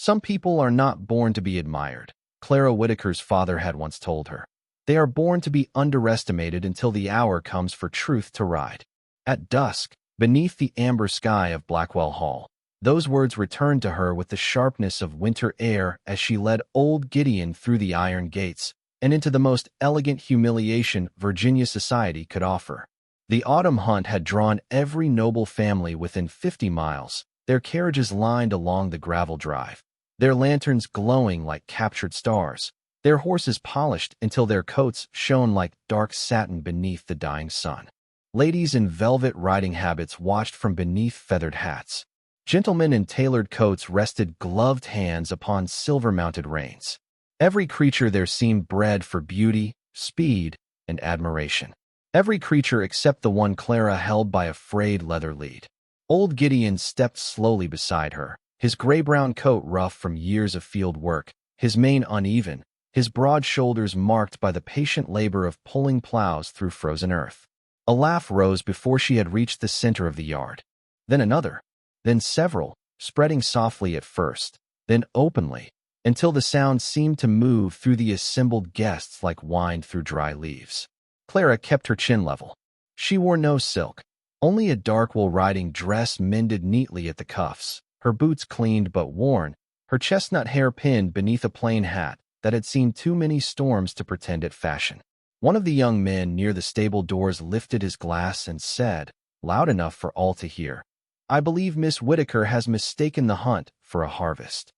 Some people are not born to be admired, Clara Whitaker's father had once told her. They are born to be underestimated until the hour comes for truth to ride. At dusk, beneath the amber sky of Blackwell Hall, those words returned to her with the sharpness of winter air as she led old Gideon through the iron gates and into the most elegant humiliation Virginia society could offer. The autumn hunt had drawn every noble family within 50 miles, their carriages lined along the gravel drive, their lanterns glowing like captured stars, their horses polished until their coats shone like dark satin beneath the dying sun. Ladies in velvet riding habits watched from beneath feathered hats. Gentlemen in tailored coats rested gloved hands upon silver-mounted reins. Every creature there seemed bred for beauty, speed, and admiration. Every creature except the one Clara held by a frayed leather lead. Old Gideon stepped slowly beside her, his gray-brown coat rough from years of field work, his mane uneven, his broad shoulders marked by the patient labor of pulling plows through frozen earth. A laugh rose before she had reached the center of the yard. Then another, then several, spreading softly at first, then openly, until the sound seemed to move through the assembled guests like wind through dry leaves. Clara kept her chin level. She wore no silk, only a dark wool riding dress mended neatly at the cuffs, her boots cleaned but worn, her chestnut hair pinned beneath a plain hat that had seen too many storms to pretend it fashion. One of the young men near the stable doors lifted his glass and said, loud enough for all to hear, "I believe Miss Whitaker has mistaken the hunt for a harvest."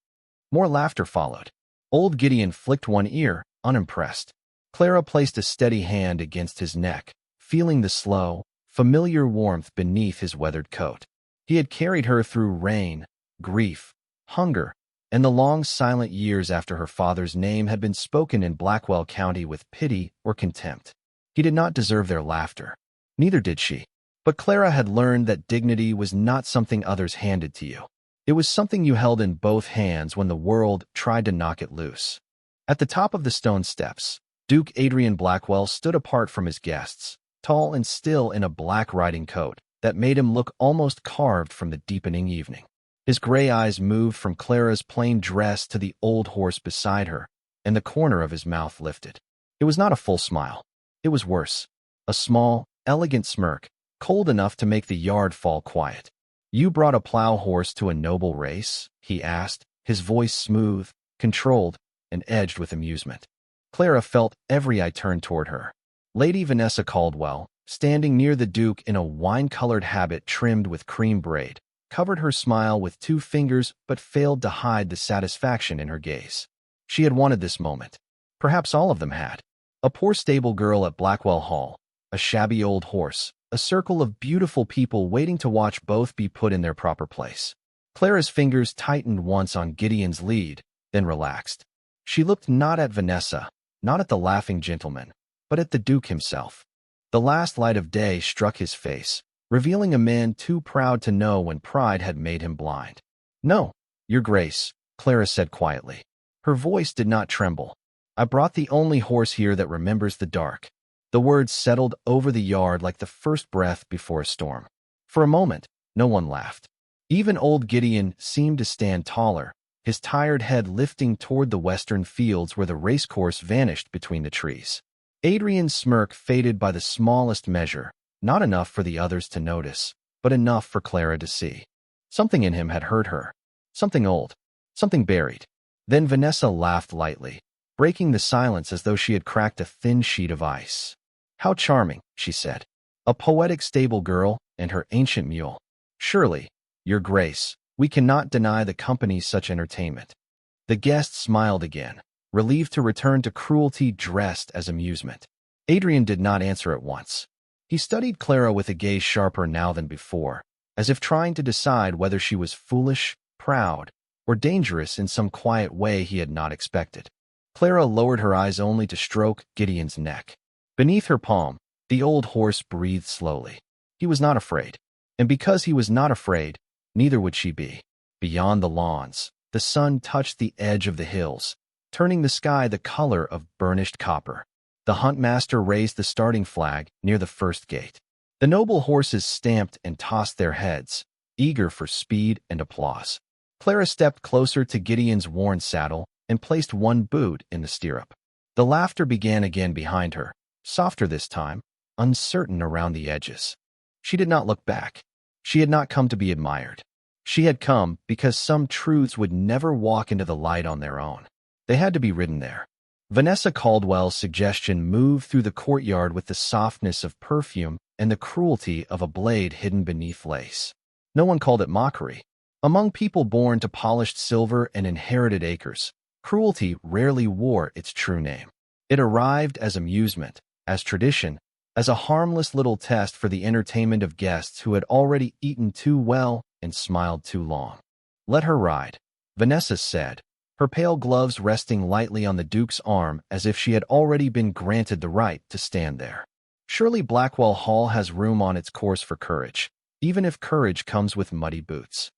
More laughter followed. Old Gideon flicked one ear, unimpressed. Clara placed a steady hand against his neck, feeling the slow, familiar warmth beneath his weathered coat. He had carried her through rain, grief, hunger, and the long silent years after her father's name had been spoken in Blackwell County with pity or contempt. He did not deserve their laughter. Neither did she. But Clara had learned that dignity was not something others handed to you. It was something you held in both hands when the world tried to knock it loose. At the top of the stone steps, Duke Adrian Blackwell stood apart from his guests, tall and still in a black riding coat that made him look almost carved from the deepening evening. His gray eyes moved from Clara's plain dress to the old horse beside her, and the corner of his mouth lifted. It was not a full smile. It was worse. A small, elegant smirk, cold enough to make the yard fall quiet. "You brought a plow horse to a noble race?" he asked, his voice smooth, controlled, and edged with amusement. Clara felt every eye turn toward her. Lady Vanessa Caldwell, standing near the Duke in a wine-colored habit trimmed with cream braid, covered her smile with 2 fingers but failed to hide the satisfaction in her gaze. She had wanted this moment. Perhaps all of them had. A poor stable girl at Blackwell Hall, a shabby old horse, a circle of beautiful people waiting to watch both be put in their proper place. Clara's fingers tightened once on Gideon's lead, then relaxed. She looked not at Vanessa, not at the laughing gentleman, but at the Duke himself. The last light of day struck his face, revealing a man too proud to know when pride had made him blind. "No, Your Grace," Clara said quietly. Her voice did not tremble. "I brought the only horse here that remembers the dark." The words settled over the yard like the first breath before a storm. For a moment, no one laughed. Even old Gideon seemed to stand taller, his tired head lifting toward the western fields where the racecourse vanished between the trees. Adrian's smirk faded by the smallest measure, not enough for the others to notice, but enough for Clara to see. Something in him had hurt her. Something old. Something buried. Then Vanessa laughed lightly, breaking the silence as though she had cracked a thin sheet of ice. "How charming," she said. "A poetic stable girl and her ancient mule. Surely, Your Grace, we cannot deny the company such entertainment." The guest smiled again, relieved to return to cruelty dressed as amusement. Adrian did not answer at once. He studied Clara with a gaze sharper now than before, as if trying to decide whether she was foolish, proud, or dangerous in some quiet way he had not expected. Clara lowered her eyes only to stroke Gideon's neck. Beneath her palm, the old horse breathed slowly. He was not afraid. And because he was not afraid, neither would she be. Beyond the lawns, the sun touched the edge of the hills, turning the sky the color of burnished copper. The huntmaster raised the starting flag near the first gate. The noble horses stamped and tossed their heads, eager for speed and applause. Clara stepped closer to Gideon's worn saddle and placed one boot in the stirrup. The laughter began again behind her, softer this time, uncertain around the edges. She did not look back. She had not come to be admired. She had come because some truths would never walk into the light on their own. They had to be written there. Vanessa Caldwell's suggestion moved through the courtyard with the softness of perfume and the cruelty of a blade hidden beneath lace. No one called it mockery. Among people born to polished silver and inherited acres, cruelty rarely wore its true name. It arrived as amusement, as tradition, as a harmless little test for the entertainment of guests who had already eaten too well and smiled too long. "Let her ride," Vanessa said, her pale gloves resting lightly on the Duke's arm as if she had already been granted the right to stand there. Surely Blackwell Hall has room on its course for courage, even if courage comes with muddy boots.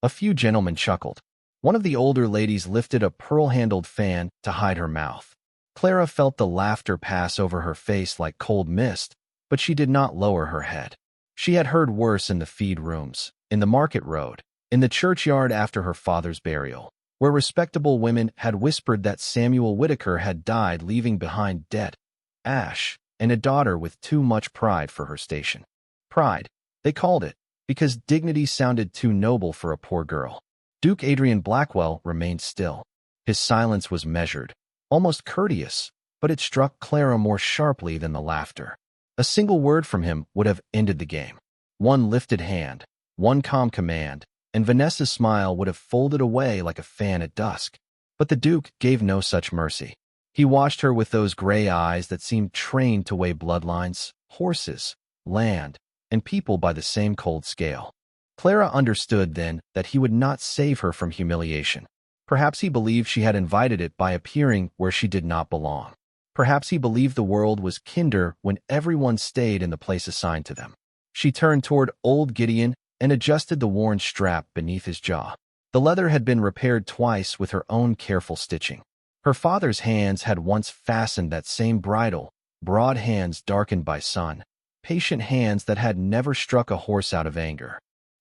A few gentlemen chuckled. One of the older ladies lifted a pearl-handled fan to hide her mouth. Clara felt the laughter pass over her face like cold mist, but she did not lower her head. She had heard worse in the feed rooms, in the market road, in the churchyard after her father's burial, where respectable women had whispered that Samuel Whitaker had died leaving behind debt, ash, and a daughter with too much pride for her station. Pride, they called it, because dignity sounded too noble for a poor girl. Duke Adrian Blackwell remained still. His silence was measured, almost courteous, but it struck Clara more sharply than the laughter. A single word from him would have ended the game. One lifted hand, one calm command, and Vanessa's smile would have folded away like a fan at dusk. But the Duke gave no such mercy. He watched her with those gray eyes that seemed trained to weigh bloodlines, horses, land, and people by the same cold scale. Clara understood then that he would not save her from humiliation. Perhaps he believed she had invited it by appearing where she did not belong. Perhaps he believed the world was kinder when everyone stayed in the place assigned to them. She turned toward old Gideon and adjusted the worn strap beneath his jaw. The leather had been repaired twice with her own careful stitching. Her father's hands had once fastened that same bridle, broad hands darkened by sun, patient hands that had never struck a horse out of anger.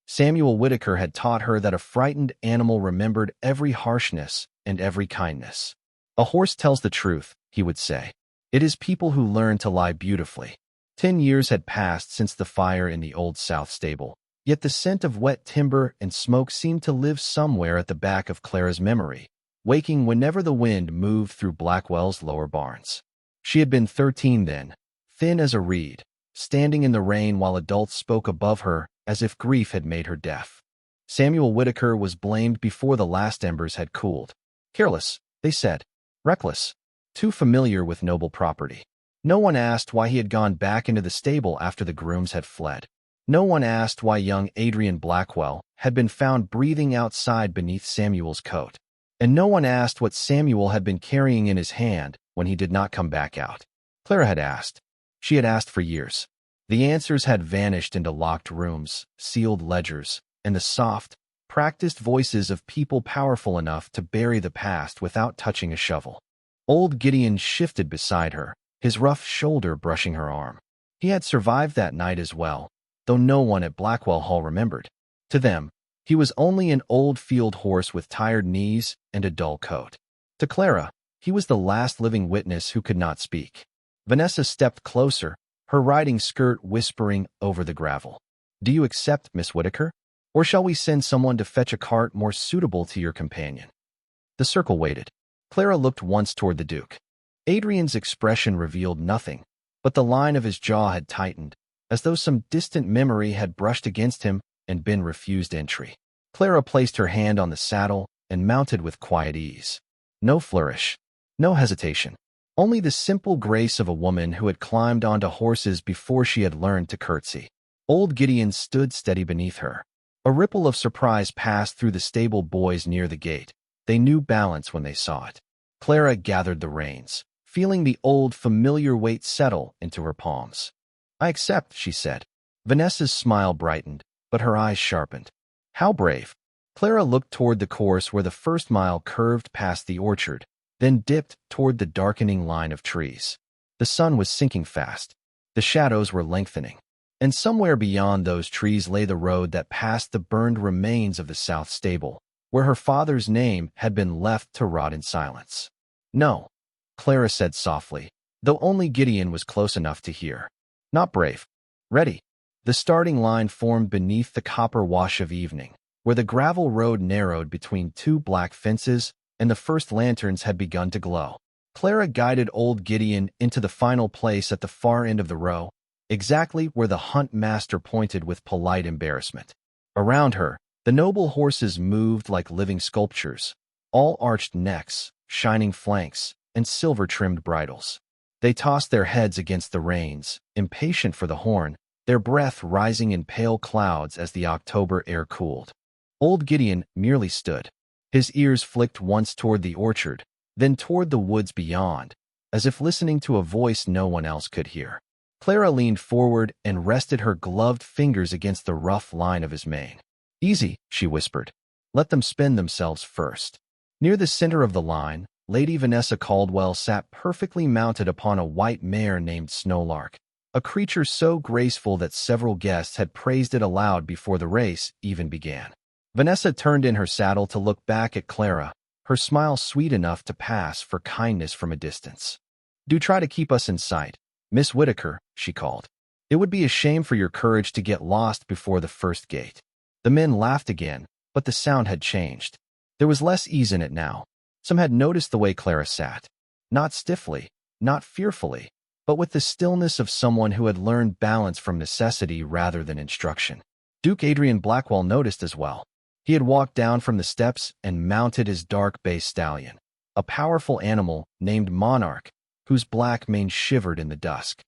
Samuel Whitaker had taught her that a frightened animal remembered every harshness and every kindness. "A horse tells the truth," he would say. "It is people who learn to lie beautifully." 10 years had passed since the fire in the Old South stable, yet the scent of wet timber and smoke seemed to live somewhere at the back of Clara's memory, waking whenever the wind moved through Blackwell's lower barns. She had been 13 then, thin as a reed, standing in the rain while adults spoke above her as if grief had made her deaf. Samuel Whitaker was blamed before the last embers had cooled. Careless, they said. Reckless. Too familiar with noble property. No one asked why he had gone back into the stable after the grooms had fled. No one asked why young Adrian Blackwell had been found breathing outside beneath Samuel's coat. And no one asked what Samuel had been carrying in his hand when he did not come back out. Clara had asked. She had asked for years. The answers had vanished into locked rooms, sealed ledgers, and the soft, practiced voices of people powerful enough to bury the past without touching a shovel. Old Gideon shifted beside her, his rough shoulder brushing her arm. He had survived that night as well, though no one at Blackwell Hall remembered. To them, he was only an old field horse with tired knees and a dull coat. To Clara, he was the last living witness who could not speak. Vanessa stepped closer, her riding skirt whispering over the gravel. "Do you accept, Miss Whitaker? Or shall we send someone to fetch a cart more suitable to your companion?" The circle waited. Clara looked once toward the Duke. Adrian's expression revealed nothing, but the line of his jaw had tightened, as though some distant memory had brushed against him and been refused entry. Clara placed her hand on the saddle and mounted with quiet ease. No flourish, no hesitation. Only the simple grace of a woman who had climbed onto horses before she had learned to curtsy. Old Gideon stood steady beneath her. A ripple of surprise passed through the stable boys near the gate. They knew balance when they saw it. Clara gathered the reins, feeling the old familiar weight settle into her palms. "I accept," she said. Vanessa's smile brightened, but her eyes sharpened. How brave. Clara looked toward the course where the first mile curved past the orchard, then dipped toward the darkening line of trees. The sun was sinking fast. The shadows were lengthening. And somewhere beyond those trees lay the road that passed the burned remains of the South stable, where her father's name had been left to rot in silence. "No," Clara said softly, though only Gideon was close enough to hear. "Not brave. Ready." The starting line formed beneath the copper wash of evening, where the gravel road narrowed between two black fences and the first lanterns had begun to glow. Clara guided old Gideon into the final place at the far end of the row, exactly where the hunt master pointed with polite embarrassment. Around her, the noble horses moved like living sculptures, all arched necks, shining flanks, and silver-trimmed bridles. They tossed their heads against the reins, impatient for the horn, their breath rising in pale clouds as the October air cooled. Old Gideon merely stood. His ears flicked once toward the orchard, then toward the woods beyond, as if listening to a voice no one else could hear. Clara leaned forward and rested her gloved fingers against the rough line of his mane. "Easy," she whispered. "Let them spin themselves first." Near the center of the line, Lady Vanessa Caldwell sat perfectly mounted upon a white mare named Snowlark, a creature so graceful that several guests had praised it aloud before the race even began. Vanessa turned in her saddle to look back at Clara, her smile sweet enough to pass for kindness from a distance. "Do try to keep us in sight, Miss Whitaker," she called. "It would be a shame for your courage to get lost before the first gate." The men laughed again, but the sound had changed. There was less ease in it now. Some had noticed the way Clara sat. Not stiffly, not fearfully, but with the stillness of someone who had learned balance from necessity rather than instruction. Duke Adrian Blackwell noticed as well. He had walked down from the steps and mounted his dark bay stallion, a powerful animal named Monarch, whose black mane shivered in the dusk.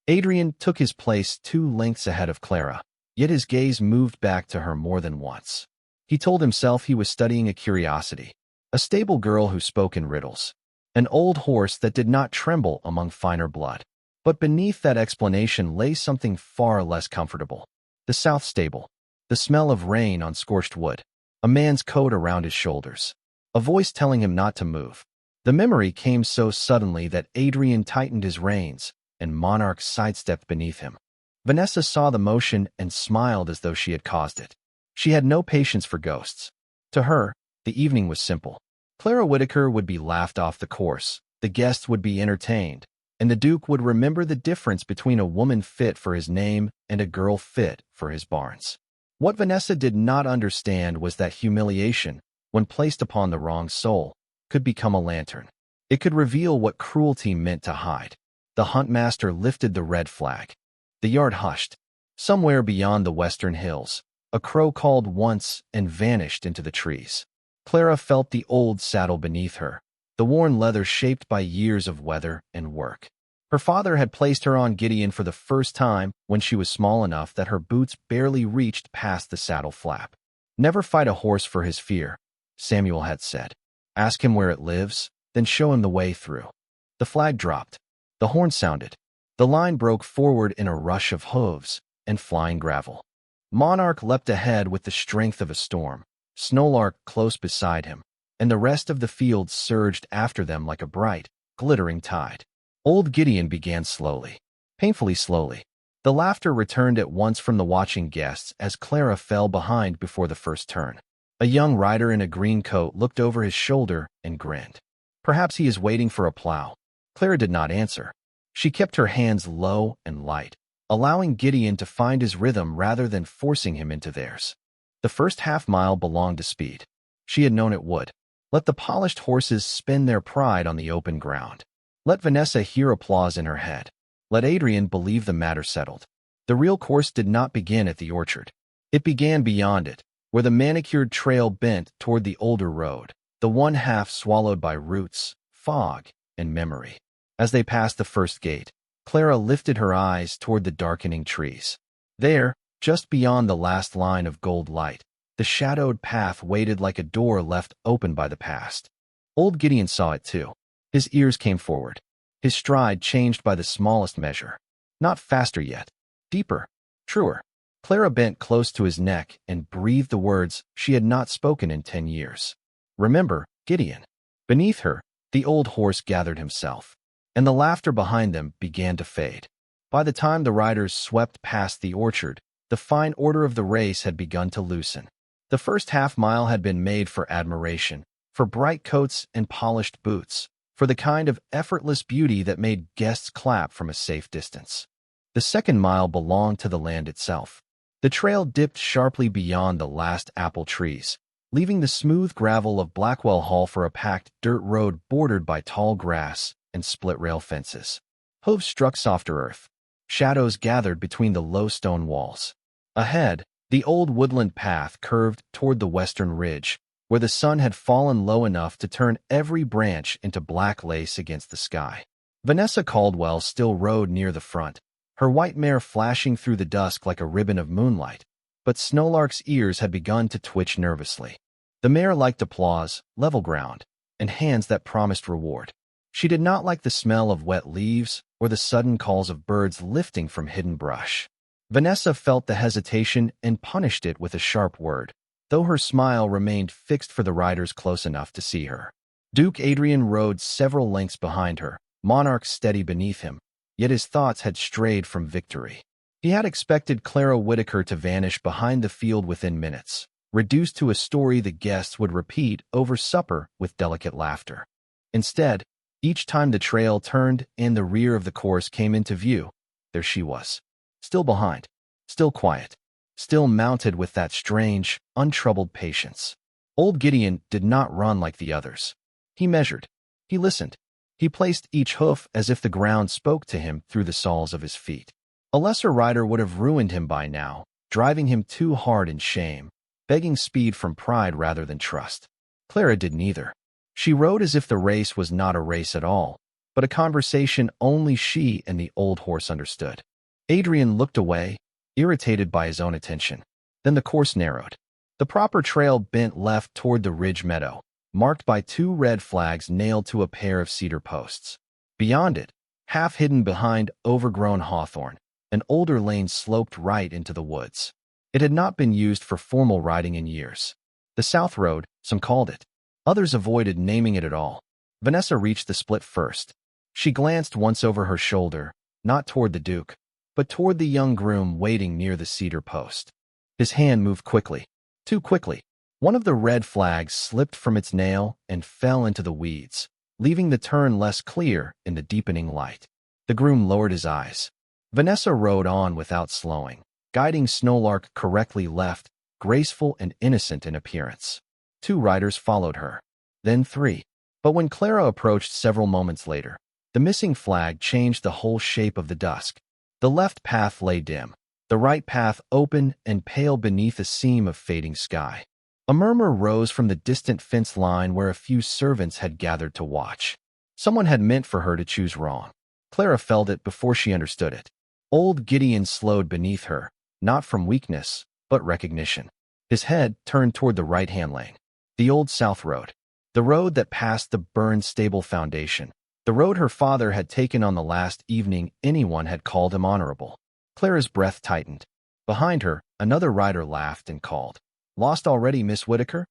Adrian took his place 2 lengths ahead of Clara, yet his gaze moved back to her more than once. He told himself he was studying a curiosity, a stable girl who spoke in riddles, an old horse that did not tremble among finer blood. But beneath that explanation lay something far less comfortable. The south stable, the smell of rain on scorched wood, a man's coat around his shoulders, a voice telling him not to move. The memory came so suddenly that Adrian tightened his reins, and Monarch sidestepped beneath him. Vanessa saw the motion and smiled as though she had caused it. She had no patience for ghosts. To her, the evening was simple. Clara Whitaker would be laughed off the course, the guests would be entertained, and the Duke would remember the difference between a woman fit for his name and a girl fit for his barns. What Vanessa did not understand was that humiliation, when placed upon the wrong soul, could become a lantern. It could reveal what cruelty meant to hide. The huntmaster lifted the red flag. The yard hushed. Somewhere beyond the western hills, a crow called once and vanished into the trees. Clara felt the old saddle beneath her, the worn leather shaped by years of weather and work. Her father had placed her on Gideon for the first time when she was small enough that her boots barely reached past the saddle flap. "Never fight a horse for his fear," Samuel had said. "Ask him where it lives, then show him the way through." The flag dropped. The horn sounded. The line broke forward in a rush of hooves and flying gravel. Monarch leapt ahead with the strength of a storm, Snowlark close beside him, and the rest of the field surged after them like a bright, glittering tide. Old Gideon began slowly, painfully slowly. The laughter returned at once from the watching guests as Clara fell behind before the first turn. A young rider in a green coat looked over his shoulder and grinned. "Perhaps he is waiting for a plow." Clara did not answer. She kept her hands low and light, allowing Gideon to find his rhythm rather than forcing him into theirs. The first half-mile belonged to speed. She had known it would. Let the polished horses spin their pride on the open ground. Let Vanessa hear applause in her head. Let Adrian believe the matter settled. The real course did not begin at the orchard. It began beyond it, where the manicured trail bent toward the older road, the one half swallowed by roots, fog, and memory. As they passed the first gate, Clara lifted her eyes toward the darkening trees. There, just beyond the last line of gold light, the shadowed path waited like a door left open by the past. Old Gideon saw it too. His ears came forward. His stride changed by the smallest measure. Not faster yet. Deeper. Truer. Clara bent close to his neck and breathed the words she had not spoken in 10 years. "Remember, Gideon." Beneath her, the old horse gathered himself, and the laughter behind them began to fade. By the time the riders swept past the orchard, the fine order of the race had begun to loosen. The first half-mile had been made for admiration, for bright coats and polished boots, for the kind of effortless beauty that made guests clap from a safe distance. The second mile belonged to the land itself. The trail dipped sharply beyond the last apple trees, leaving the smooth gravel of Blackwell Hall for a packed dirt road bordered by tall grass and split-rail fences. Hooves struck softer earth. Shadows gathered between the low stone walls. Ahead, the old woodland path curved toward the western ridge, where the sun had fallen low enough to turn every branch into black lace against the sky. Vanessa Caldwell still rode near the front, her white mare flashing through the dusk like a ribbon of moonlight, but Snowlark's ears had begun to twitch nervously. The mare liked applause, level ground, and hands that promised reward. She did not like the smell of wet leaves or the sudden calls of birds lifting from hidden brush. Vanessa felt the hesitation and punished it with a sharp word, though her smile remained fixed for the riders close enough to see her. Duke Adrian rode several lengths behind her, Monarch steady beneath him, yet his thoughts had strayed from victory. He had expected Clara Whitaker to vanish behind the field within minutes, reduced to a story the guests would repeat over supper with delicate laughter. Instead, each time the trail turned and the rear of the course came into view, there she was. Still behind, still quiet, still mounted with that strange, untroubled patience. Old Gideon did not run like the others. He measured. He listened. He placed each hoof as if the ground spoke to him through the soles of his feet. A lesser rider would have ruined him by now, driving him too hard in shame, begging speed from pride rather than trust. Clara did neither. She rode as if the race was not a race at all, but a conversation only she and the old horse understood. Adrian looked away, irritated by his own attention. Then the course narrowed. The proper trail bent left toward the ridge meadow, marked by two red flags nailed to a pair of cedar posts. Beyond it, half hidden behind overgrown hawthorn, an older lane sloped right into the woods. It had not been used for formal riding in years. The South Road, some called it. Others avoided naming it at all. Vanessa reached the split first. She glanced once over her shoulder, not toward the Duke, but toward the young groom waiting near the cedar post. His hand moved quickly, too quickly. One of the red flags slipped from its nail and fell into the weeds, leaving the turn less clear in the deepening light. The groom lowered his eyes. Vanessa rode on without slowing, guiding Snowlark correctly left, graceful and innocent in appearance. Two riders followed her, then three. But when Clara approached several moments later, the missing flag changed the whole shape of the dusk. The left path lay dim, the right path open and pale beneath a seam of fading sky. A murmur rose from the distant fence line where a few servants had gathered to watch. Someone had meant for her to choose wrong. Clara felt it before she understood it. Old Gideon slowed beneath her, not from weakness, but recognition. His head turned toward the right-hand lane. The old South Road. The road that passed the burned stable foundation. The road her father had taken on the last evening anyone had called him honorable. Clara's breath tightened. Behind her, another rider laughed and called, "Lost already, Miss Whitaker?"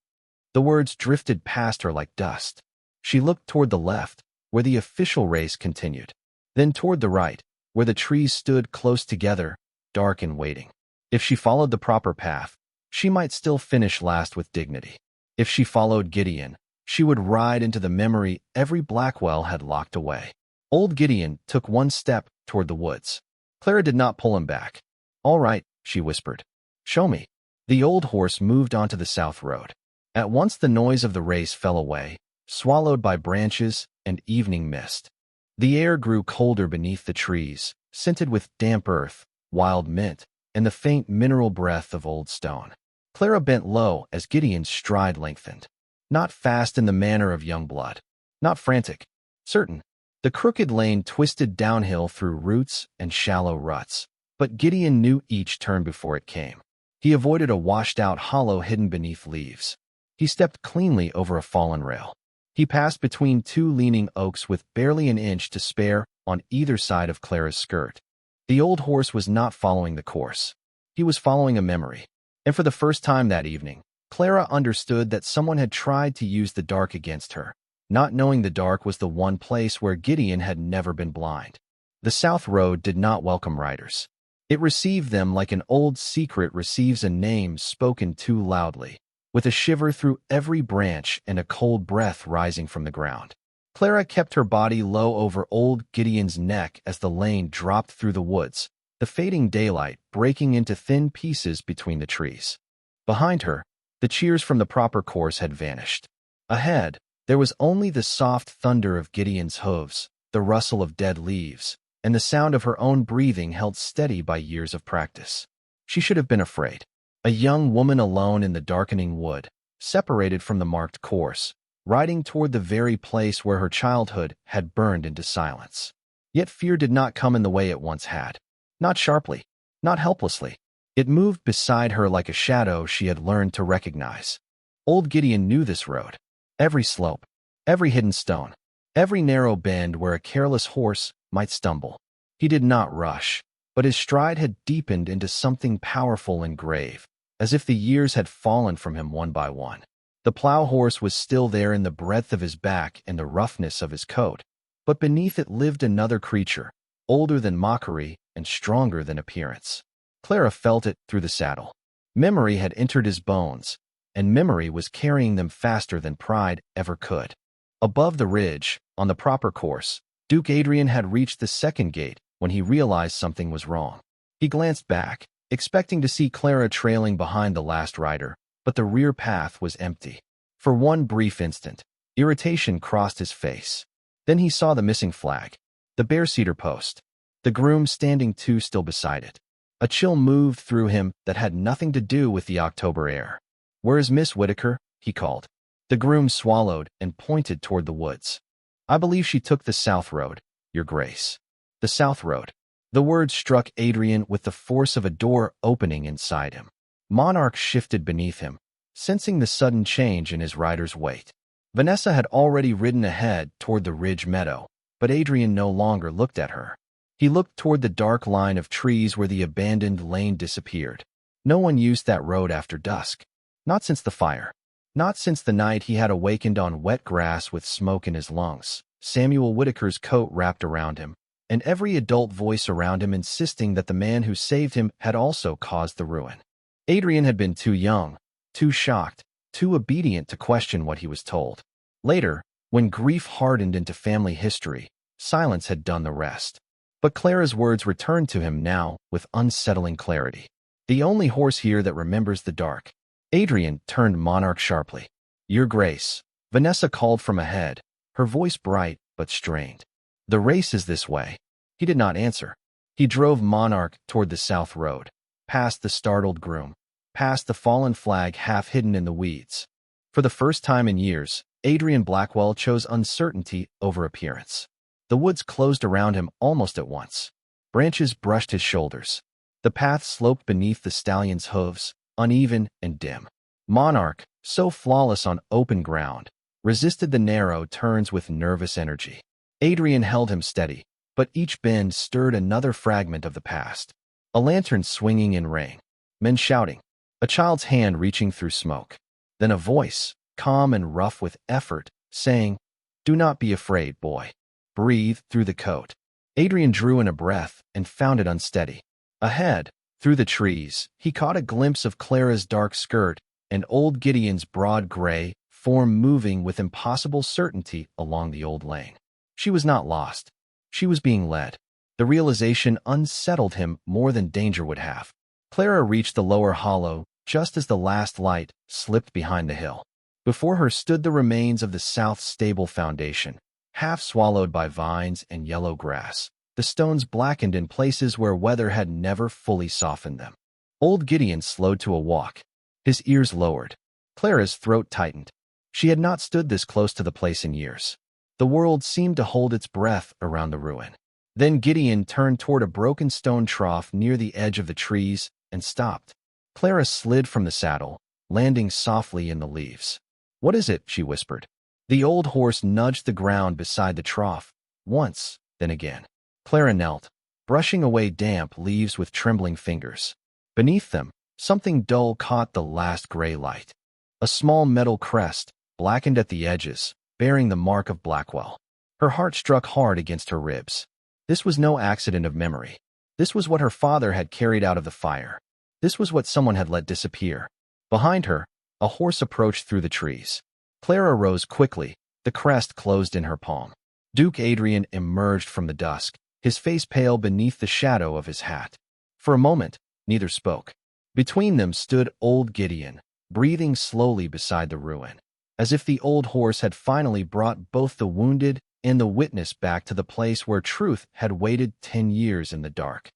The words drifted past her like dust. She looked toward the left, where the official race continued. Then toward the right, where the trees stood close together, dark and waiting. If she followed the proper path, she might still finish last with dignity. If she followed Gideon, she would ride into the memory every Blackwell had locked away. Old Gideon took one step toward the woods. Clara did not pull him back. "All right," she whispered. "Show me." The old horse moved onto the South Road. At once the noise of the race fell away, swallowed by branches and evening mist. The air grew colder beneath the trees, scented with damp earth, wild mint, and the faint mineral breath of old stone. Clara bent low as Gideon's stride lengthened. Not fast in the manner of young blood. Not frantic. Certain. The crooked lane twisted downhill through roots and shallow ruts, but Gideon knew each turn before it came. He avoided a washed-out hollow hidden beneath leaves. He stepped cleanly over a fallen rail. He passed between two leaning oaks with barely an inch to spare on either side of Clara's skirt. The old horse was not following the course. He was following a memory. And for the first time that evening, Clara understood that someone had tried to use the dark against her, not knowing the dark was the one place where Gideon had never been blind. The South Road did not welcome riders. It received them like an old secret receives a name spoken too loudly, with a shiver through every branch and a cold breath rising from the ground. Clara kept her body low over old Gideon's neck as the lane dropped through the woods, the fading daylight breaking into thin pieces between the trees. Behind her, the cheers from the proper course had vanished. Ahead, there was only the soft thunder of Gideon's hooves, the rustle of dead leaves, and the sound of her own breathing held steady by years of practice. She should have been afraid. A young woman alone in the darkening wood, separated from the marked course, riding toward the very place where her childhood had burned into silence. Yet fear did not come in the way it once had. Not sharply, not helplessly. It moved beside her like a shadow she had learned to recognize. Old Gideon knew this road. Every slope, every hidden stone, every narrow bend where a careless horse might stumble. He did not rush, but his stride had deepened into something powerful and grave, as if the years had fallen from him one by one. The plow horse was still there in the breadth of his back and the roughness of his coat, but beneath it lived another creature, older than mockery and stronger than appearance. Clara felt it through the saddle. Memory had entered his bones, and memory was carrying them faster than pride ever could. Above the ridge, on the proper course, Duke Adrian had reached the second gate when he realized something was wrong. He glanced back, expecting to see Clara trailing behind the last rider, but the rear path was empty. For one brief instant, irritation crossed his face. Then he saw the missing flag, the bare cedar post, the groom standing too still beside it. A chill moved through him that had nothing to do with the October air. "Where is Miss Whitaker?" he called. The groom swallowed and pointed toward the woods. "I believe she took the south road, Your Grace." The south road. The word struck Adrian with the force of a door opening inside him. Monarch shifted beneath him, sensing the sudden change in his rider's weight. Vanessa had already ridden ahead toward the ridge meadow, but Adrian no longer looked at her. He looked toward the dark line of trees where the abandoned lane disappeared. No one used that road after dusk. Not since the fire. Not since the night he had awakened on wet grass with smoke in his lungs, Samuel Whitaker's coat wrapped around him, and every adult voice around him insisting that the man who saved him had also caused the ruin. Adrian had been too young, too shocked, too obedient to question what he was told. Later, when grief hardened into family history, silence had done the rest. But Clara's words returned to him now with unsettling clarity. "The only horse here that remembers the dark." Adrian turned Monarch sharply. "Your Grace," Vanessa called from ahead, her voice bright but strained. "The race is this way." He did not answer. He drove Monarch toward the south road, past the startled groom, past the fallen flag half hidden in the weeds. For the first time in years, Adrian Blackwell chose uncertainty over appearance. The woods closed around him almost at once. Branches brushed his shoulders. The path sloped beneath the stallion's hooves, uneven and dim. Monarch, so flawless on open ground, resisted the narrow turns with nervous energy. Adrian held him steady, but each bend stirred another fragment of the past. A lantern swinging in rain, men shouting, a child's hand reaching through smoke. Then a voice, calm and rough with effort, saying, "Do not be afraid, boy. Breathe through the coat." Adrian drew in a breath and found it unsteady. Ahead, through the trees, he caught a glimpse of Clara's dark skirt and old Gideon's broad gray form moving with impossible certainty along the old lane. She was not lost. She was being led. The realization unsettled him more than danger would have. Clara reached the lower hollow just as the last light slipped behind the hill. Before her stood the remains of the south stable foundation, half swallowed by vines and yellow grass, the stones blackened in places where weather had never fully softened them. Old Gideon slowed to a walk, his ears lowered. Clara's throat tightened. She had not stood this close to the place in years. The world seemed to hold its breath around the ruin. Then Gideon turned toward a broken stone trough near the edge of the trees and stopped. Clara slid from the saddle, landing softly in the leaves. "What is it?" she whispered. The old horse nudged the ground beside the trough, once, then again. Clara knelt, brushing away damp leaves with trembling fingers. Beneath them, something dull caught the last gray light. A small metal crest, blackened at the edges, bearing the mark of Blackwell. Her heart struck hard against her ribs. This was no accident of memory. This was what her father had carried out of the fire. This was what someone had let disappear. Behind her, A horse approached through the trees. Clara rose quickly, the crest closed in her palm. Duke Adrian emerged from the dusk, his face pale beneath the shadow of his hat. For a moment, neither spoke. Between them stood old Gideon, breathing slowly beside the ruin, as if the old horse had finally brought both the wounded and the witness back to the place where truth had waited 10 years in the dark.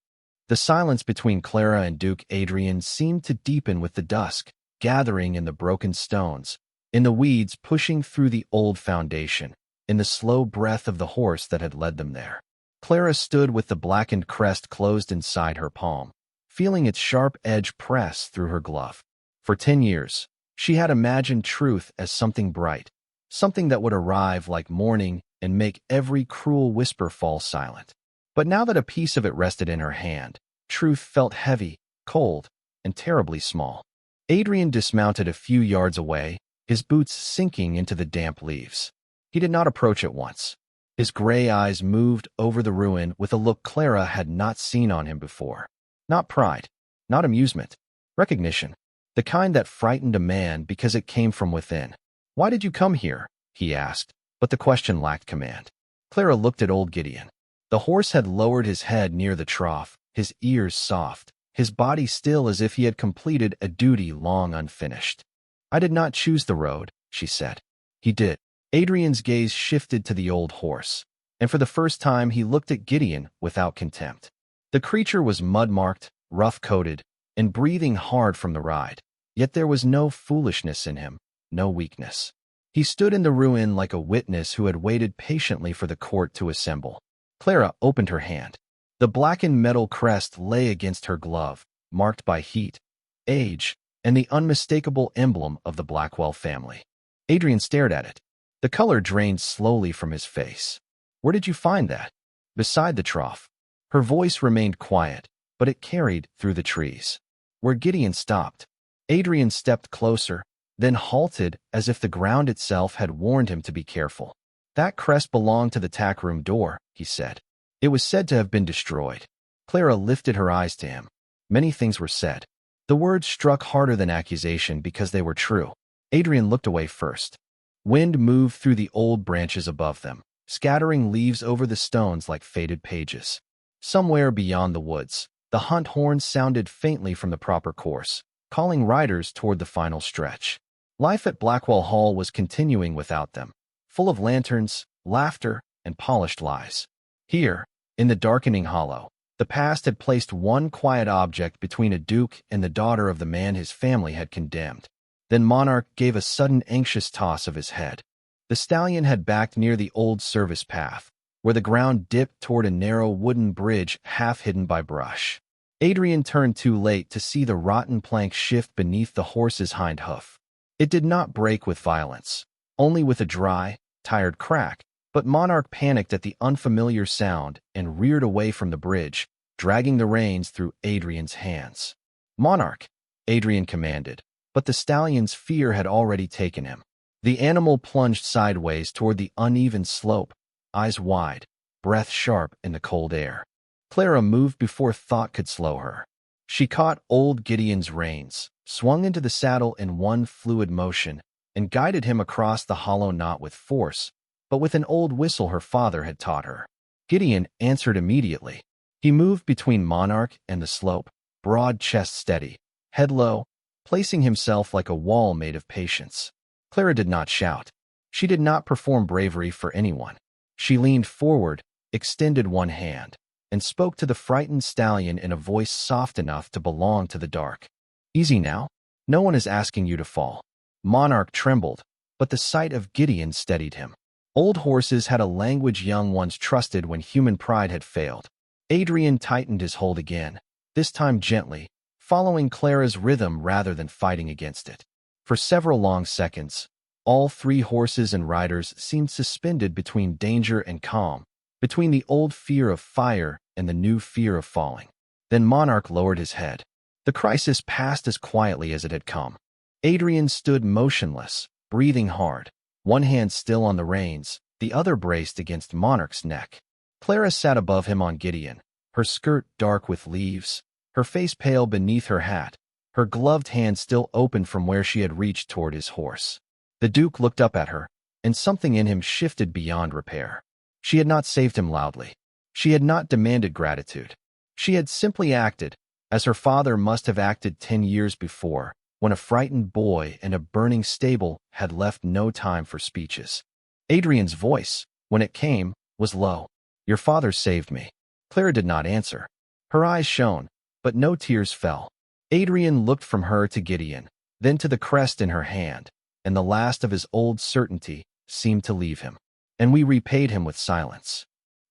The silence between Clara and Duke Adrian seemed to deepen with the dusk, gathering in the broken stones, in the weeds pushing through the old foundation, in the slow breath of the horse that had led them there. Clara stood with the blackened crest closed inside her palm, feeling its sharp edge press through her glove. For 10 years, she had imagined truth as something bright, something that would arrive like morning and make every cruel whisper fall silent. But now that a piece of it rested in her hand, truth felt heavy, cold, and terribly small. Adrian dismounted a few yards away, his boots sinking into the damp leaves. He did not approach at once. His gray eyes moved over the ruin with a look Clara had not seen on him before. Not pride, not amusement, recognition, the kind that frightened a man because it came from within. "Why did you come here?" he asked, but the question lacked command. Clara looked at old Gideon. The horse had lowered his head near the trough, his ears soft, his body still as if he had completed a duty long unfinished. "I did not choose the road," she said. "He did." Adrian's gaze shifted to the old horse, and for the first time he looked at Gideon without contempt. The creature was mud-marked, rough-coated, and breathing hard from the ride, yet there was no foolishness in him, no weakness. He stood in the ruin like a witness who had waited patiently for the court to assemble. Clara opened her hand. The blackened metal crest lay against her glove, marked by heat, age, and the unmistakable emblem of the Blackwell family. Adrian stared at it. The color drained slowly from his face. "Where did you find that?" "Beside the trough." Her voice remained quiet, but it carried through the trees. Where Gideon stopped, Adrian stepped closer, then halted as if the ground itself had warned him to be careful. "That crest belonged to the tack room door," he said. "It was said to have been destroyed." Clara lifted her eyes to him. Many things were said. The words struck harder than accusation because they were true. Adrian looked away first. Wind moved through the old branches above them, scattering leaves over the stones like faded pages. Somewhere beyond the woods, the hunt horn sounded faintly from the proper course, calling riders toward the final stretch. Life at Blackwell Hall was continuing without them, full of lanterns, laughter, and polished lies. Here, in the darkening hollow, the past had placed one quiet object between a duke and the daughter of the man his family had condemned. Then Monarch gave a sudden anxious toss of his head. The stallion had backed near the old service path, where the ground dipped toward a narrow wooden bridge half hidden by brush. Adrian turned too late to see the rotten plank shift beneath the horse's hind hoof. It did not break with violence, only with a dry, tired crack, but Monarch panicked at the unfamiliar sound and reared away from the bridge, dragging the reins through Adrian's hands. "Monarch," Adrian commanded, but the stallion's fear had already taken him. The animal plunged sideways toward the uneven slope, eyes wide, breath sharp in the cold air. Clara moved before thought could slow her. She caught old Gideon's reins, swung into the saddle in one fluid motion, and guided him across the hollow knot with force, but with an old whistle her father had taught her. Gideon answered immediately. He moved between Monarch and the slope, broad chest steady, head low, placing himself like a wall made of patience. Clara did not shout. She did not perform bravery for anyone. She leaned forward, extended one hand, and spoke to the frightened stallion in a voice soft enough to belong to the dark. "Easy now. No one is asking you to fall." Monarch trembled, but the sight of Gideon steadied him. Old horses had a language young ones trusted when human pride had failed. Adrian tightened his hold again, this time gently, following Clara's rhythm rather than fighting against it. For several long seconds, all three horses and riders seemed suspended between danger and calm, between the old fear of fire and the new fear of falling. Then Monarch lowered his head. The crisis passed as quietly as it had come. Adrian stood motionless, breathing hard, one hand still on the reins, the other braced against Monarch's neck. Clara sat above him on Gideon, her skirt dark with leaves, her face pale beneath her hat, her gloved hand still open from where she had reached toward his horse. The Duke looked up at her, and something in him shifted beyond repair. She had not saved him loudly. She had not demanded gratitude. She had simply acted, as her father must have acted 10 years before, when a frightened boy in a burning stable had left no time for speeches. Adrian's voice, when it came, was low. "Your father saved me." Clara did not answer. Her eyes shone, but no tears fell. Adrian looked from her to Gideon, then to the crest in her hand, and the last of his old certainty seemed to leave him. "And we repaid him with silence."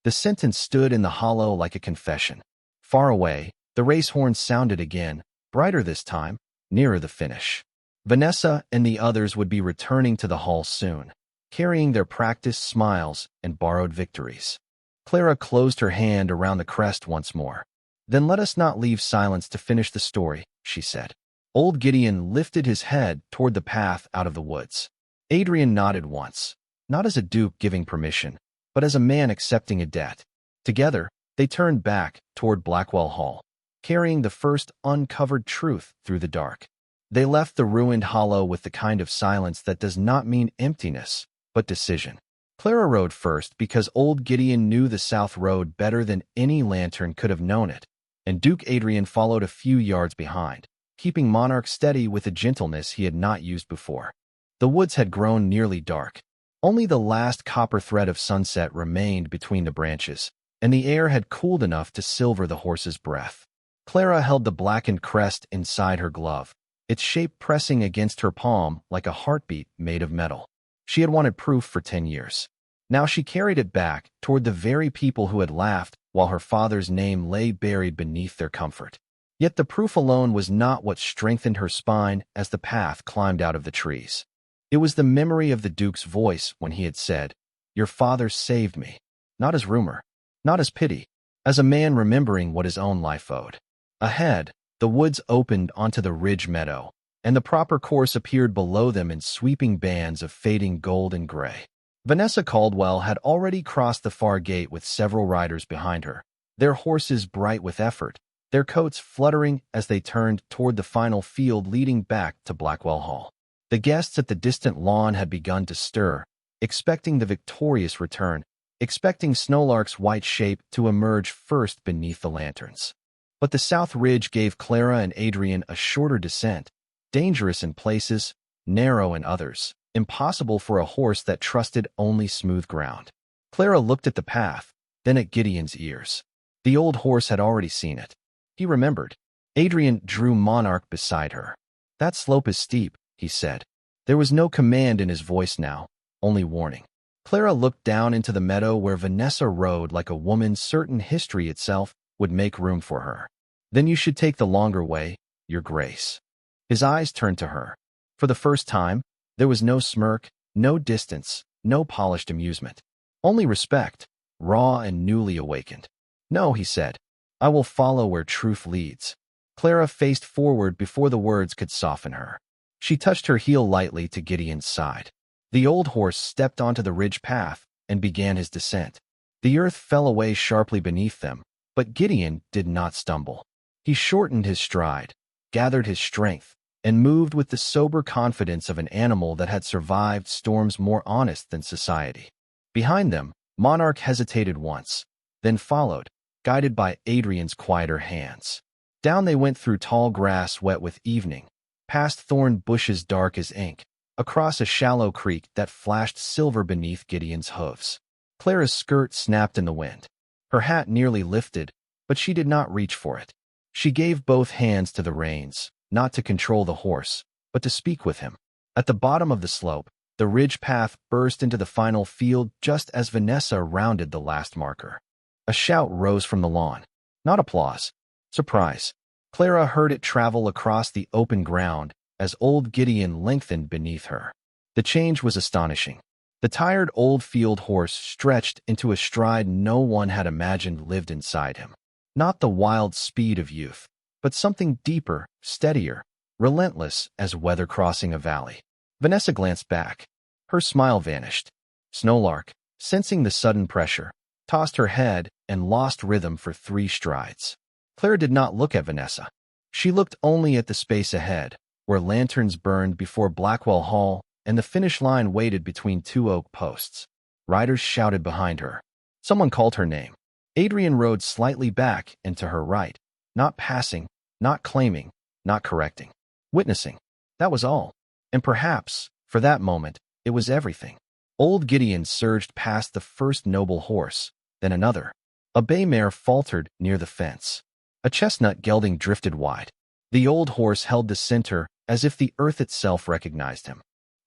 The sentence stood in the hollow like a confession. Far away, the race horn sounded again, brighter this time, nearer the finish. Vanessa and the others would be returning to the hall soon, carrying their practiced smiles and borrowed victories. Clara closed her hand around the crest once more. "Then let us not leave silence to finish the story," she said. Old Gideon lifted his head toward the path out of the woods. Adrian nodded once, not as a duke giving permission, but as a man accepting a debt. Together, they turned back toward Blackwell Hall, carrying the first uncovered truth through the dark. They left the ruined hollow with the kind of silence that does not mean emptiness, but decision. Clara rode first because old Gideon knew the south road better than any lantern could have known it, and Duke Adrian followed a few yards behind, keeping Monarch steady with a gentleness he had not used before. The woods had grown nearly dark. Only the last copper thread of sunset remained between the branches, and the air had cooled enough to silver the horse's breath. Clara held the blackened crest inside her glove, its shape pressing against her palm like a heartbeat made of metal. She had wanted proof for 10 years. Now she carried it back toward the very people who had laughed while her father's name lay buried beneath their comfort. Yet the proof alone was not what strengthened her spine as the path climbed out of the trees. It was the memory of the Duke's voice when he had said, "Your father saved me," not as rumor, not as pity, as a man remembering what his own life owed. Ahead, the woods opened onto the ridge meadow, and the proper course appeared below them in sweeping bands of fading gold and gray. Vanessa Caldwell had already crossed the far gate with several riders behind her, their horses bright with effort, their coats fluttering as they turned toward the final field leading back to Blackwell Hall. The guests at the distant lawn had begun to stir, expecting the victorious return, expecting Snowlark's white shape to emerge first beneath the lanterns. But the south ridge gave Clara and Adrian a shorter descent, dangerous in places, narrow in others, impossible for a horse that trusted only smooth ground. Clara looked at the path, then at Gideon's ears. The old horse had already seen it. He remembered. Adrian drew Monarch beside her. "That slope is steep," he said. There was no command in his voice now, only warning. Clara looked down into the meadow where Vanessa rode like a woman certain history itself would make room for her. "Then you should take the longer way, Your Grace." His eyes turned to her. For the first time, there was no smirk, no distance, no polished amusement. Only respect, raw and newly awakened. "No," he said. "I will follow where truth leads." Clara faced forward before the words could soften her. She touched her heel lightly to Gideon's side. The old horse stepped onto the ridge path and began his descent. The earth fell away sharply beneath them, but Gideon did not stumble. He shortened his stride, gathered his strength, and moved with the sober confidence of an animal that had survived storms more honest than society. Behind them, Monarch hesitated once, then followed, guided by Adrian's quieter hands. Down they went through tall grass wet with evening, past thorn bushes dark as ink, across a shallow creek that flashed silver beneath Gideon's hoofs. Clara's skirt snapped in the wind. Her hat nearly lifted, but she did not reach for it. She gave both hands to the reins, not to control the horse, but to speak with him. At the bottom of the slope, the ridge path burst into the final field just as Vanessa rounded the last marker. A shout rose from the lawn. Not applause. Surprise. Clara heard it travel across the open ground as old Gideon lengthened beneath her. The change was astonishing. The tired old field horse stretched into a stride no one had imagined lived inside him. Not the wild speed of youth, but something deeper, steadier, relentless as weather crossing a valley. Vanessa glanced back. Her smile vanished. Snowlark, sensing the sudden pressure, tossed her head and lost rhythm for 3 strides. Clara did not look at Vanessa. She looked only at the space ahead, where lanterns burned before Blackwell Hall and the finish line waited between two oak posts. Riders shouted behind her. Someone called her name. Adrian rode slightly back and to her right, not passing, not claiming, not correcting. Witnessing. That was all. And perhaps, for that moment, it was everything. Old Gideon surged past the first noble horse, then another. A bay mare faltered near the fence. A chestnut gelding drifted wide. The old horse held the center as if the earth itself recognized him.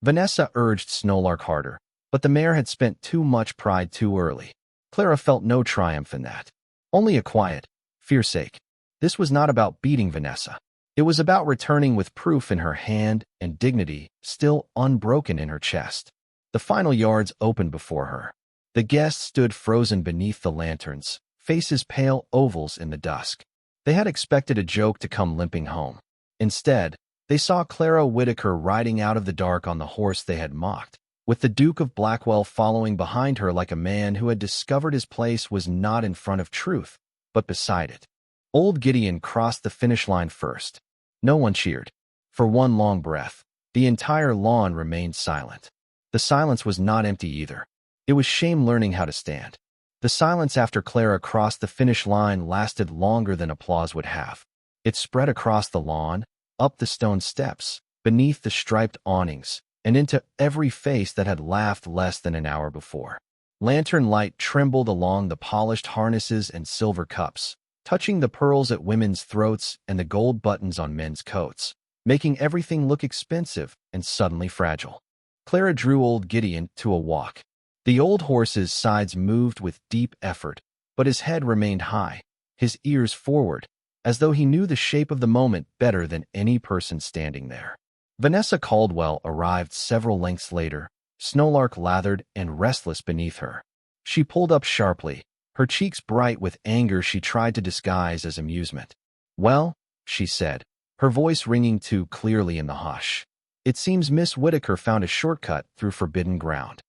Vanessa urged Snowlark harder, but the mare had spent too much pride too early. Clara felt no triumph in that. Only a quiet, fierce ache. This was not about beating Vanessa. It was about returning with proof in her hand and dignity still unbroken in her chest. The final yards opened before her. The guests stood frozen beneath the lanterns, faces pale ovals in the dusk. They had expected a joke to come limping home. Instead, they saw Clara Whitaker riding out of the dark on the horse they had mocked, with the Duke of Blackwell following behind her like a man who had discovered his place was not in front of truth, but beside it. Old Gideon crossed the finish line first. No one cheered. For one long breath, the entire lawn remained silent. The silence was not empty either. It was shame learning how to stand. The silence after Clara crossed the finish line lasted longer than applause would have. It spread across the lawn, up the stone steps, beneath the striped awnings, and into every face that had laughed less than an hour before. Lantern light trembled along the polished harnesses and silver cups, touching the pearls at women's throats and the gold buttons on men's coats, making everything look expensive and suddenly fragile. Clara drew old Gideon to a walk. The old horse's sides moved with deep effort, but his head remained high, his ears forward, as though he knew the shape of the moment better than any person standing there. Vanessa Caldwell arrived several lengths later, Snowlark lathered and restless beneath her. She pulled up sharply, her cheeks bright with anger she tried to disguise as amusement. "Well," she said, her voice ringing too clearly in the hush. "It seems Miss Whitaker found a shortcut through forbidden ground.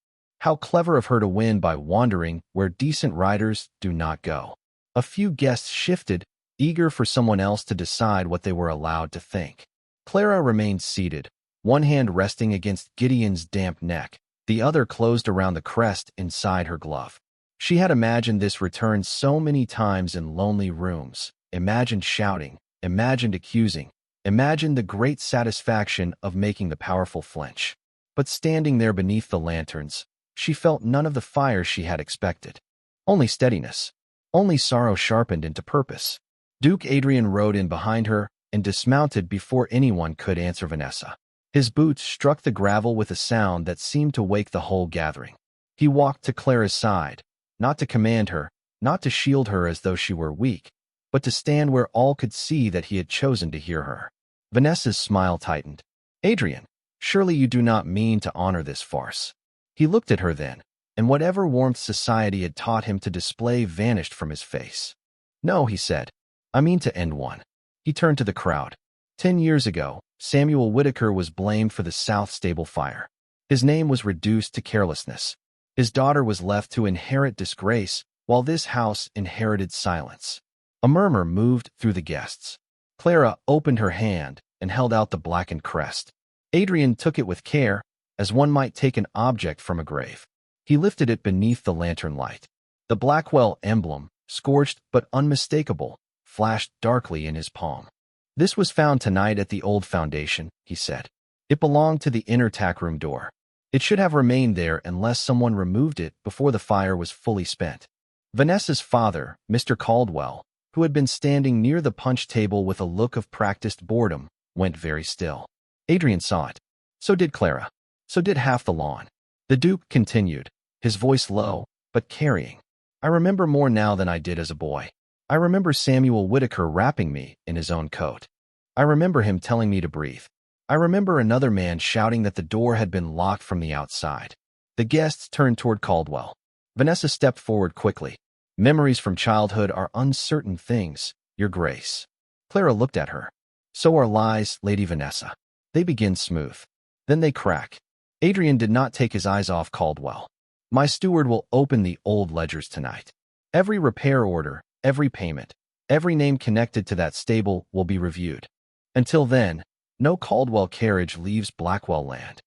How clever of her to win by wandering where decent riders do not go." A few guests shifted, eager for someone else to decide what they were allowed to think. Clara remained seated, one hand resting against Gideon's damp neck, the other closed around the crest inside her glove. She had imagined this return so many times in lonely rooms, imagined shouting, imagined accusing, imagined the great satisfaction of making the powerful flinch. But standing there beneath the lanterns, she felt none of the fire she had expected. Only steadiness. Only sorrow sharpened into purpose. Duke Adrian rode in behind her and dismounted before anyone could answer Vanessa. His boots struck the gravel with a sound that seemed to wake the whole gathering. He walked to Clara's side, not to command her, not to shield her as though she were weak, but to stand where all could see that he had chosen to hear her. Vanessa's smile tightened. "Adrian, surely you do not mean to honor this farce." He looked at her then, and whatever warmth society had taught him to display vanished from his face. "No," he said, "I mean to end one." He turned to the crowd. 10 years ago, Samuel Whitaker was blamed for the South Stable fire. His name was reduced to carelessness. His daughter was left to inherit disgrace, while this house inherited silence. A murmur moved through the guests. Clara opened her hand and held out the blackened crest. Adrian took it with care, as one might take an object from a grave. He lifted it beneath the lantern light. The Blackwell emblem, scorched but unmistakable, flashed darkly in his palm. "This was found tonight at the old foundation," he said. "It belonged to the inner tackroom door. It should have remained there unless someone removed it before the fire was fully spent." Vanessa's father, Mr. Caldwell, who had been standing near the punch table with a look of practiced boredom, went very still. Adrian saw it. So did Clara. So did half the lawn. The Duke continued, his voice low, but carrying. "I remember more now than I did as a boy. I remember Samuel Whitaker wrapping me in his own coat. I remember him telling me to breathe. I remember another man shouting that the door had been locked from the outside." The guests turned toward Caldwell. Vanessa stepped forward quickly. "Memories from childhood are uncertain things, Your Grace." Clara looked at her. "So are lies, Lady Vanessa. They begin smooth. Then they crack." Adrian did not take his eyes off Caldwell. "My steward will open the old ledgers tonight. Every repair order, every payment, Every name connected to that stable will be reviewed. Until then, no Caldwell carriage leaves Blackwell land."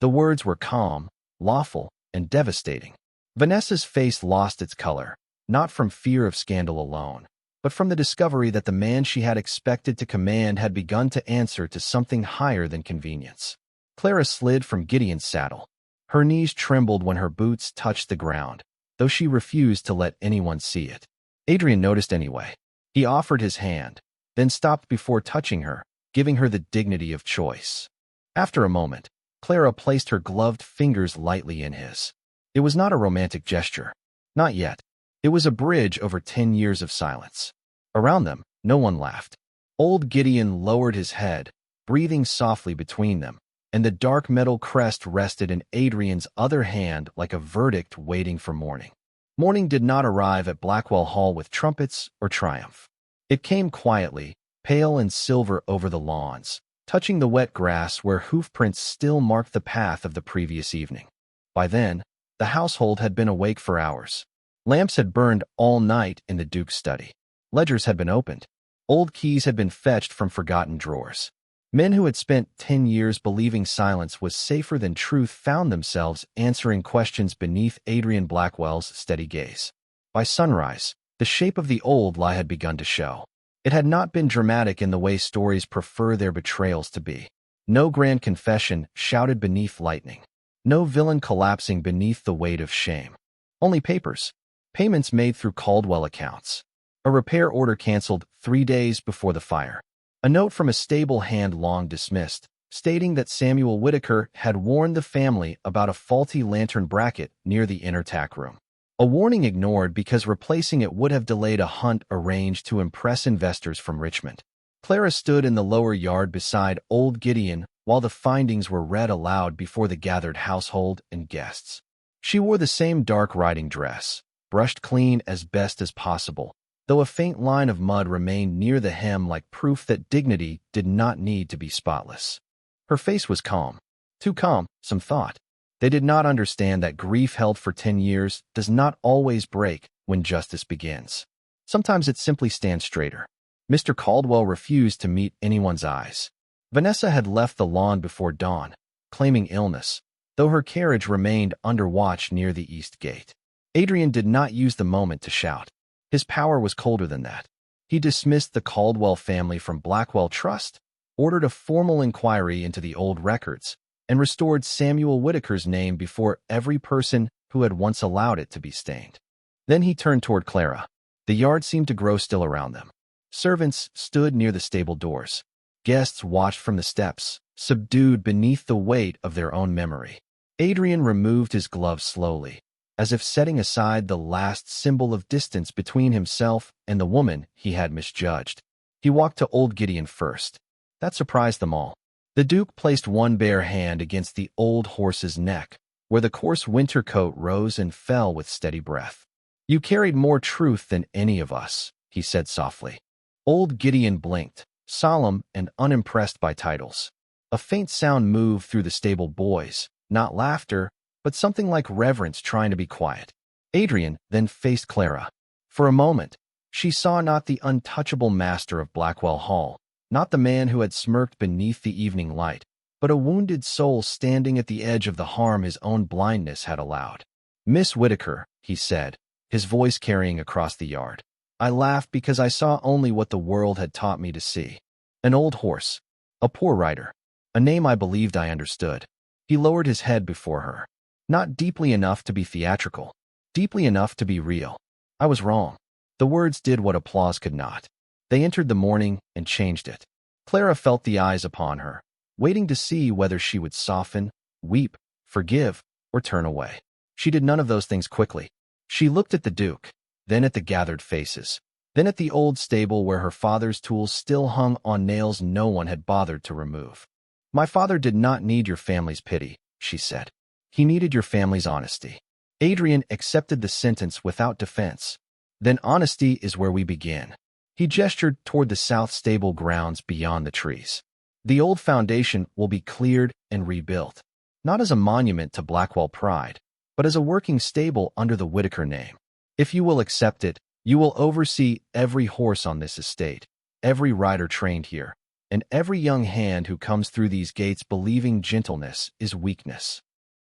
The words were calm, lawful, and devastating. Vanessa's face lost its color, not from fear of scandal alone, but from the discovery that the man she had expected to command had begun to answer to something higher than convenience. Clara slid from Gideon's saddle. Her knees trembled when her boots touched the ground, though she refused to let anyone see it. Adrian noticed anyway. He offered his hand, then stopped before touching her, giving her the dignity of choice. After a moment, Clara placed her gloved fingers lightly in his. It was not a romantic gesture. Not yet. It was a bridge over 10 years of silence. Around them, no one laughed. Old Gideon lowered his head, breathing softly between them, and the dark metal crest rested in Adrian's other hand like a verdict waiting for morning. Morning did not arrive at Blackwell Hall with trumpets or triumph. It came quietly, pale and silver over the lawns, touching the wet grass where hoofprints still marked the path of the previous evening. By then, the household had been awake for hours. Lamps had burned all night in the Duke's study. Ledgers had been opened. Old keys had been fetched from forgotten drawers. Men who had spent 10 years believing silence was safer than truth found themselves answering questions beneath Adrian Blackwell's steady gaze. By sunrise, the shape of the old lie had begun to show. It had not been dramatic in the way stories prefer their betrayals to be. No grand confession shouted beneath lightning. No villain collapsing beneath the weight of shame. Only papers. Payments made through Caldwell accounts. A repair order canceled 3 days before the fire. A note from a stable hand long dismissed, stating that Samuel Whitaker had warned the family about a faulty lantern bracket near the inner tack room. A warning ignored because replacing it would have delayed a hunt arranged to impress investors from Richmond. Clara stood in the lower yard beside old Gideon while the findings were read aloud before the gathered household and guests. She wore the same dark riding dress, brushed clean as best as possible, though a faint line of mud remained near the hem like proof that dignity did not need to be spotless. Her face was calm. Too calm, some thought. They did not understand that grief held for 10 years does not always break when justice begins. Sometimes it simply stands straighter. Mr. Caldwell refused to meet anyone's eyes. Vanessa had left the lawn before dawn, claiming illness, though her carriage remained under watch near the east gate. Adrian did not use the moment to shout. His power was colder than that. He dismissed the Caldwell family from Blackwell Trust, ordered a formal inquiry into the old records, and restored Samuel Whitaker's name before every person who had once allowed it to be stained. Then he turned toward Clara. The yard seemed to grow still around them. Servants stood near the stable doors. Guests watched from the steps, subdued beneath the weight of their own memory. Adrian removed his gloves slowly, as if setting aside the last symbol of distance between himself and the woman he had misjudged. He walked to old Gideon first. That surprised them all. The Duke placed one bare hand against the old horse's neck, where the coarse winter coat rose and fell with steady breath. "You carried more truth than any of us," he said softly. Old Gideon blinked, solemn and unimpressed by titles. A faint sound moved through the stable boys, not laughter, but something like reverence trying to be quiet. Adrian then faced Clara. For a moment, she saw not the untouchable master of Blackwell Hall, not the man who had smirked beneath the evening light, but a wounded soul standing at the edge of the harm his own blindness had allowed. "Miss Whitaker," he said, his voice carrying across the yard. "I laughed because I saw only what the world had taught me to see. An old horse. A poor rider. A name I believed I understood." He lowered his head before her. "Not deeply enough to be theatrical. Deeply enough to be real. I was wrong." The words did what applause could not. They entered the morning and changed it. Clara felt the eyes upon her, waiting to see whether she would soften, weep, forgive, or turn away. She did none of those things quickly. She looked at the Duke, then at the gathered faces, then at the old stable where her father's tools still hung on nails no one had bothered to remove. "My father did not need your family's pity," she said. "He needed your family's honesty." Adrian accepted the sentence without defense. "Then honesty is where we begin." He gestured toward the south stable grounds beyond the trees. "The old foundation will be cleared and rebuilt, not as a monument to Blackwell pride, but as a working stable under the Whitaker name. If you will accept it, You will oversee every horse on this estate, every rider trained here, and every young hand who comes through these gates believing gentleness is weakness."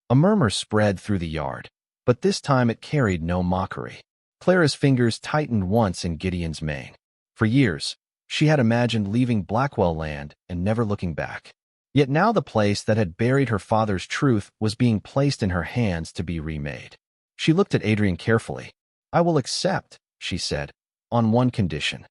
A murmur spread through the yard, but this time it carried no mockery. Clara's fingers tightened once in Gideon's mane. For years, she had imagined leaving Blackwell land and never looking back. Yet now the place that had buried her father's truth was being placed in her hands to be remade. She looked at Adrian carefully. "I will accept," she said, "on one condition."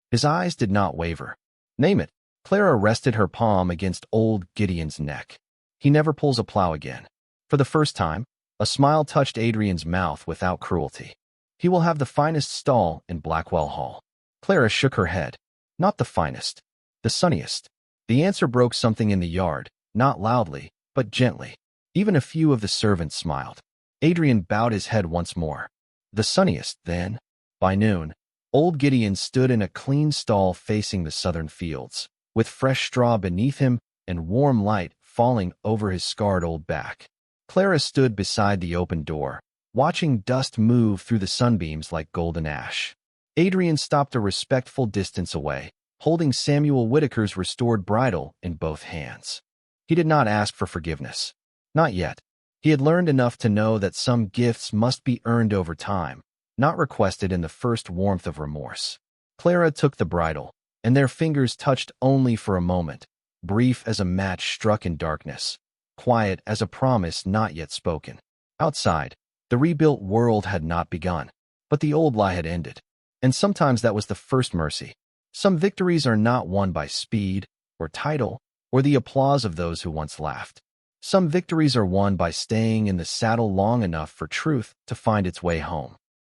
His eyes did not waver. "Name it." Clara rested her palm against old Gideon's neck. "He never pulls a plow again." For the first time, a smile touched Adrian's mouth without cruelty. "He will have the finest stall in Blackwell Hall." Clara shook her head. "Not the finest, the sunniest." The answer broke something in the yard, not loudly, but gently. Even a few of the servants smiled. Adrian bowed his head once more. "The sunniest, then." By noon, old Gideon stood in a clean stall facing the southern fields, with fresh straw beneath him and warm light falling over his scarred old back. Clara stood beside the open door, watching dust move through the sunbeams like golden ash. Adrian stopped a respectful distance away, holding Samuel Whitaker's restored bridle in both hands. He did not ask for forgiveness. Not yet. He had learned enough to know that some gifts must be earned over time, not requested in the first warmth of remorse. Clara took the bridle, and their fingers touched only for a moment, brief as a match struck in darkness, quiet as a promise not yet spoken. Outside, the rebuilt world had not begun, but the old lie had ended. And sometimes that was the first mercy. Some victories are not won by speed, or title, or the applause of those who once laughed. Some victories are won by staying in the saddle long enough for truth to find its way home.